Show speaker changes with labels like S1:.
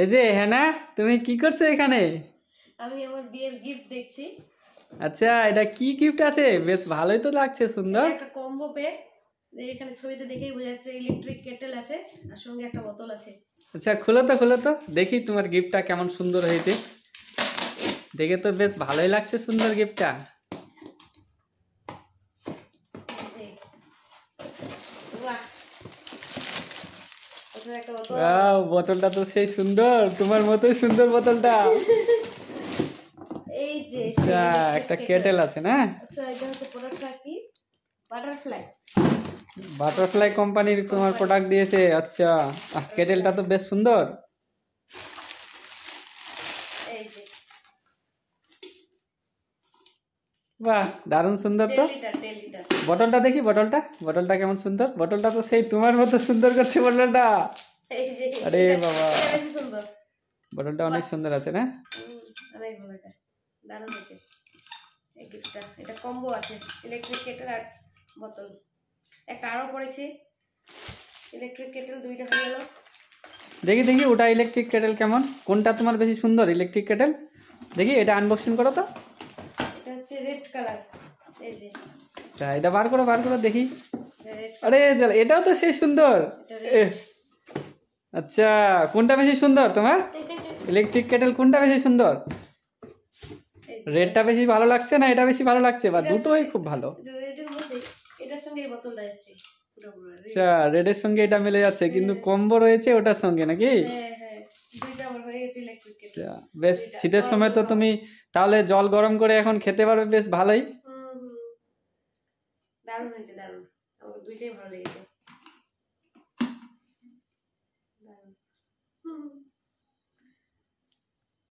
S1: এই যে হ্যানা, তুমি কি করছো এখানে?
S2: আমি আমার বিয়ের গিফট দেখছি।
S1: আচ্ছা, এটা কি গিফট আছে? বেশ ভালোই তো লাগছে, সুন্দর।
S2: এটা একটা কম্বো প্যাক। এখানে ছবিতে দেখেই বোঝা যাচ্ছে ইলেকট্রিক কেটেল আছে আর সঙ্গে একটা বোতল আছে।
S1: আচ্ছা, খুলো তো খুলো তো, দেখি তোমার গিফটটা কেমন সুন্দর হয়েছে। দেখে তো বেশ ভালোই লাগছে, সুন্দর গিফটটা।
S2: বাহ, প্রথমে একটা বোতল।
S1: ওয়াও, বোতলটা তো সেই সুন্দর, তোমার মতোই সুন্দর বোতলটা।
S2: এই যে
S1: আচ্ছা, একটা কেটেল আছে না?
S2: আচ্ছা, এটা হচ্ছে প্রোডাক্টটা কি? বাটারফ্লাই।
S1: বাটারফ্লাই কোম্পানির তোমার প্রোডাক্ট দিয়েছে। আচ্ছা, কেটেলটা তো বেশ সুন্দর।
S2: এই যে
S1: বাহ, দারুণ সুন্দর তো।
S2: 10 লিটার।
S1: বোতলটা দেখি, বোতলটা কেমন সুন্দর। বোতলটা তো সেই তোমার মতো সুন্দর করছে বোতলটা।
S2: এই যে
S1: আরে বাবা,
S2: এটা বেশি সুন্দর।
S1: বোতলটা অনেক সুন্দর আছে না?
S2: অনেক ভালো, এটা দারুণ হয়েছে। এই গিফটটা, এটা কম্বো আছে, ইলেকট্রিক কেটেল আর বোতল। একটা আরও পড়েছে, ইলেকট্রিক কেটেল দুইটা হয়ে গেল।
S1: দেখি দেখি, ওটা ইলেকট্রিক কেটেল কেমন, কোনটা তোমার বেশি সুন্দর ইলেকট্রিক কেটেল? দেখি, এটা আনবক্সিং করো তো।
S2: এটা হচ্ছে রেড কালার। এই যে
S1: আচ্ছা, এটা বার করো দেখি।
S2: রেড।
S1: আরে এটাও তো সেই সুন্দর। আচ্ছা, কোনটা বেশি সুন্দর তোমার? ইলেকট্রিক কেটেল কোনটা বেশি সুন্দর? রেডটা বেশি ভালো লাগছে না এটা বেশি ভালো লাগছে, বা দুটোই খুব ভালো?
S2: রেডের মধ্যে এটার সঙ্গে এই বোতলটা যাচ্ছে পুরোপুরি।
S1: আচ্ছা, রেডের সঙ্গে এটা মিলে যাচ্ছে, কিন্তু কম্বো রয়েছে ওটার সঙ্গে নাকি?
S2: হ্যাঁ হ্যাঁ, দুইটা আমার হয়ে গেছে ইলেকট্রিক কেটেল।
S1: আচ্ছা, বেশ শীতের সময় তো তুমি তাহলে জল গরম করে এখন খেতে পারবে, বেশ ভালোই।
S2: দারুণ হয়েছে, দারুণ। আমার দুইটাই ভালো লেগেছে, দারুণ।